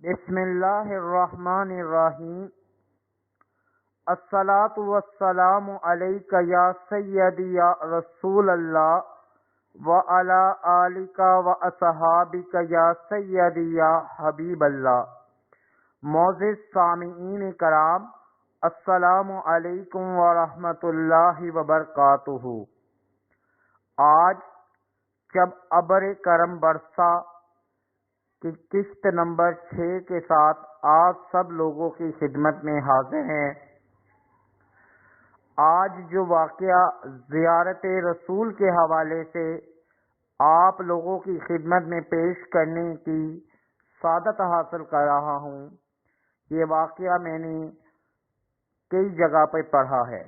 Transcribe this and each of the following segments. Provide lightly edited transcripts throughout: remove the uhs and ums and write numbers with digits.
بسم اللہ الرحمن الرحیم۔ الصلاۃ والسلام علیک یا سیدی یا رسول اللہ وعلی آلک واصحابک یا سیدی یا حبیب اللہ۔ معزز سامعین کرام، السلام علیکم ورحمۃ اللہ وبرکاتہ۔ آج جب ابر کرم برسا کی قسط نمبر 6 کے ساتھ آپ سب لوگوں کی خدمت میں حاضر ہیں۔ آج جو واقعہ زیارت رسول کے حوالے سے آپ لوگوں کی خدمت میں پیش کرنے کی سعادت حاصل کر رہا ہوں، یہ واقعہ میں نے کئی جگہ پہ پڑھا ہے۔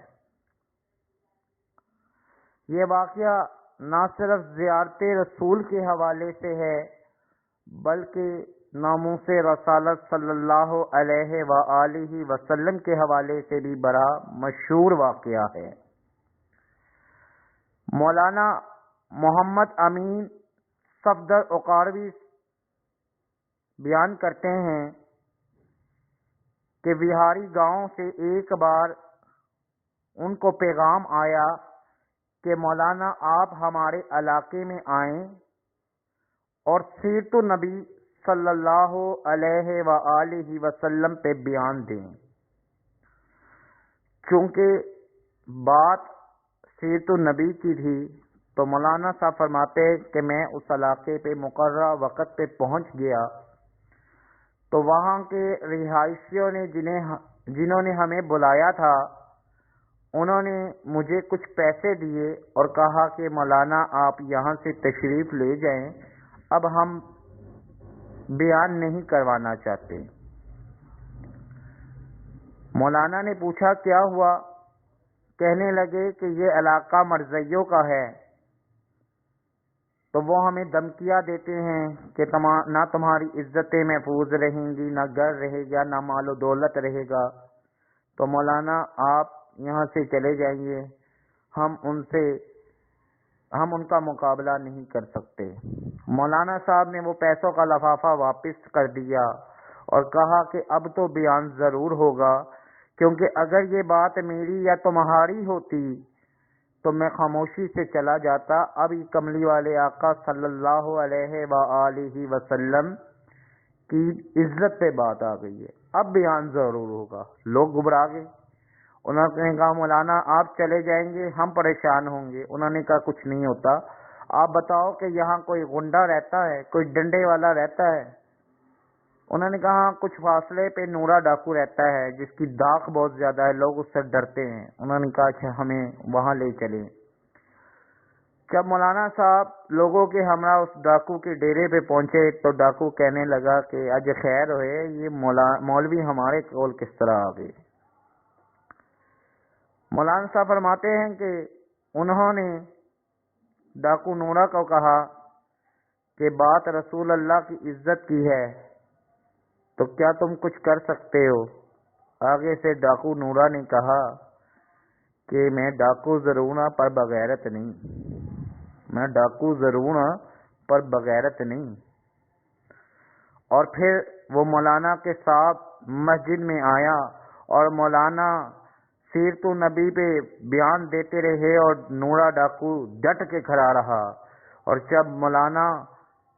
یہ واقعہ نہ صرف زیارت رسول کے حوالے سے ہے بلکہ ناموس رسالت صلی اللہ علیہ وآلہ وسلم کے حوالے سے بھی بڑا مشہور واقعہ ہے۔ مولانا محمد امین صفدر اقاروی بیان کرتے ہیں کہ بہاری گاؤں سے ایک بار ان کو پیغام آیا کہ مولانا آپ ہمارے علاقے میں آئیں اور سیرت النبی صلی اللہ علیہ وآلہ وسلم پہ بیان دیں۔ چونکہ بات سیرت النبی کی تھی تو مولانا صاحب فرماتے کہ میں اس علاقے پہ مقررہ وقت پہ پہنچ گیا تو وہاں کے رہائشیوں نے جنہوں نے ہمیں بلایا تھا انہوں نے مجھے کچھ پیسے دیے اور کہا کہ مولانا آپ یہاں سے تشریف لے جائیں، اب ہم بیان نہیں کروانا چاہتے۔ مولانا نے پوچھا کیا ہوا؟ کہنے لگے کہ یہ علاقہ مرزیوں کا ہے، تو وہ ہمیں دھمکیاں دیتے ہیں کہ نہ تمہاری عزتیں محفوظ رہیں گی، نہ گھر رہے گا، نہ مال و دولت رہے گا، تو مولانا آپ یہاں سے چلے جائیے، ہم ان کا مقابلہ نہیں کر سکتے۔ مولانا صاحب نے وہ پیسوں کا لفافہ واپس کر دیا اور کہا کہ اب تو بیان ضرور ہوگا، کیونکہ اگر یہ بات میری یا تمہاری ہوتی تو میں خاموشی سے چلا جاتا۔ اب یہ کملی والے آقا صلی اللہ علیہ وآلہ وسلم کی عزت پہ بات آ گئی ہے، اب بیان ضرور ہوگا۔ لوگ گھبرا گئے، انہوں نے کہا مولانا آپ چلے جائیں گے ہم پریشان ہوں گے۔ انہوں نے کہا کچھ نہیں ہوتا، آپ بتاؤ کہ یہاں کوئی غنڈہ رہتا ہے، کوئی ڈنڈے والا رہتا ہے؟ انہوں نے کہا کچھ فاصلے پہ نورا ڈاکو رہتا ہے جس کی داغ بہت زیادہ ہے، لوگ اس سے ڈرتے ہیں۔ انہوں نے کہا اچھا ہمیں وہاں لے چلیں۔ جب مولانا صاحب لوگوں کے ہمراہ اس ڈاکو کے ڈیرے پہ پہنچے تو ڈاکو کہنے لگا کہ اج خیر ہوئے، یہ مولوی ہمارے کول کس طرح آ گئے؟ مولانا صاحب فرماتے ہیں کہ انہوں نے ڈاکو نورا کو کہا کہ بات رسول اللہ کی عزت کی ہے تو کیا تم کچھ کر سکتے ہو؟ آگے سے ڈاکو نورا نے کہا کہ میں ڈاکو ضرور ہوں پر بغیرت نہیں، میں ڈاکو ضرور ہوں پر بغیرت نہیں۔ اور پھر وہ مولانا کے ساتھ مسجد میں آیا اور مولانا سیرت النبی پہ بیان دیتے رہے اور نورا ڈاکو ڈٹ کے کھڑا رہا۔ اور جب مولانا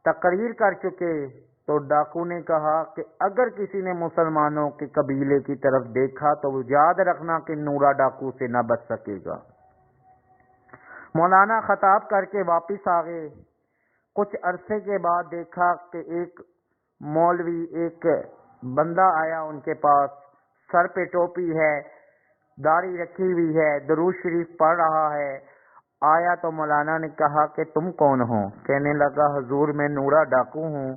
تقریر کر چکے تو ڈاکو نے کہا کہ اگر کسی نے مسلمانوں کے قبیلے کی طرف دیکھا تو وہ یاد رکھنا کہ نورا ڈاکو سے نہ بچ سکے گا۔ مولانا خطاب کر کے واپس آ گئے۔ کچھ عرصے کے بعد دیکھا کہ ایک مولوی، ایک بندہ آیا ان کے پاس، سر پہ ٹوپی ہے، داڑھی رکھی ہوئی ہے، درود شریف پڑھ رہا ہے۔ آیا تو مولانا نے کہا کہ تم کون ہو؟ کہنے لگا حضور میں نورا ڈاکو ہوں،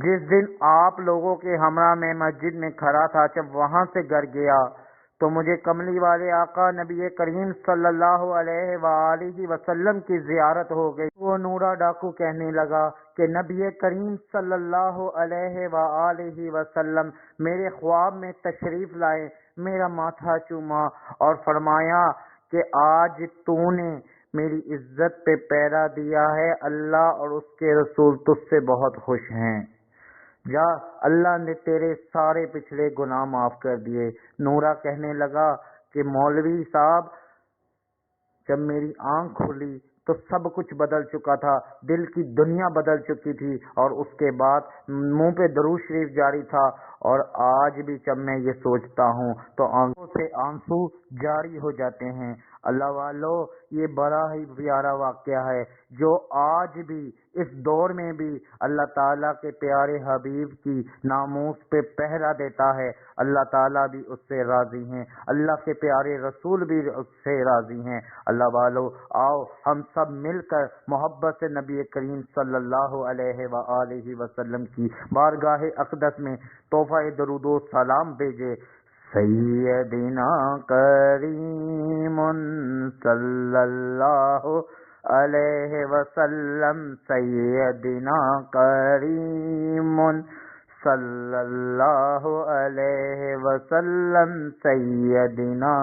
جس دن آپ لوگوں کے ہمراہ میں مسجد میں کھڑا تھا، جب وہاں سے گھر گیا تو مجھے کملی والے آقا نبی کریم صلی اللہ علیہ وآلہ وسلم کی زیارت ہو گئی۔ وہ نورا ڈاکو کہنے لگا کہ نبی کریم صلی اللہ علیہ وآلہ وسلم میرے خواب میں تشریف لائے، میرا ماتھا چوما اور فرمایا کہ آج تو نے میری عزت پہ پہرا دیا ہے، اللہ اور اس کے رسول تجھ سے بہت خوش ہیں۔ جا، اللہ نے تیرے سارے پچھلے گناہ معاف کر دیے۔ نورا کہنے لگا کہ مولوی صاحب، جب میری آنکھ کھلی تو سب کچھ بدل چکا تھا، دل کی دنیا بدل چکی تھی، اور اس کے بعد منہ پہ درود شریف جاری تھا، اور آج بھی جب میں یہ سوچتا ہوں تو آنکھوں سے آنسو جاری ہو جاتے ہیں۔ اللہ والو، یہ بڑا ہی پیارا واقعہ ہے جو آج بھی اس دور میں بھی اللہ تعالیٰ کے پیارے حبیب کی ناموس پہ پہرا دیتا ہے۔ اللہ تعالیٰ بھی اس سے راضی ہیں، اللہ کے پیارے رسول بھی اس سے راضی ہیں۔ اللہ والو، آؤ ہم سب مل کر محبت سے نبی کریم صلی اللہ علیہ وآلہ وسلم کی بارگاہ اقدس میں تحفہ درود و سلام بھیجے۔ سیدنا کریم صلی اللہ علیہ وسلم، سیدنا کریم صلی اللہ علیہ وسلم، سیدنا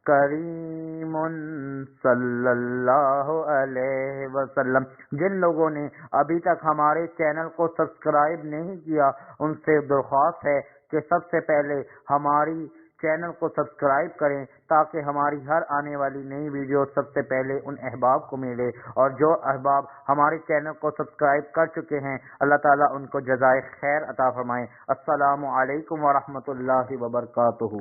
کریم صلی اللہ علیہ وسلم۔ جن لوگوں نے ابھی تک ہمارے چینل کو سبسکرائب نہیں کیا، ان سے درخواست ہے کہ سب سے پہلے ہماری چینل کو سبسکرائب کریں تاکہ ہماری ہر آنے والی نئی ویڈیو سب سے پہلے ان احباب کو ملے، اور جو احباب ہمارے چینل کو سبسکرائب کر چکے ہیں اللہ تعالیٰ ان کو جزائے خیر عطا فرمائے۔ السلام علیکم ورحمۃ اللہ وبرکاتہ۔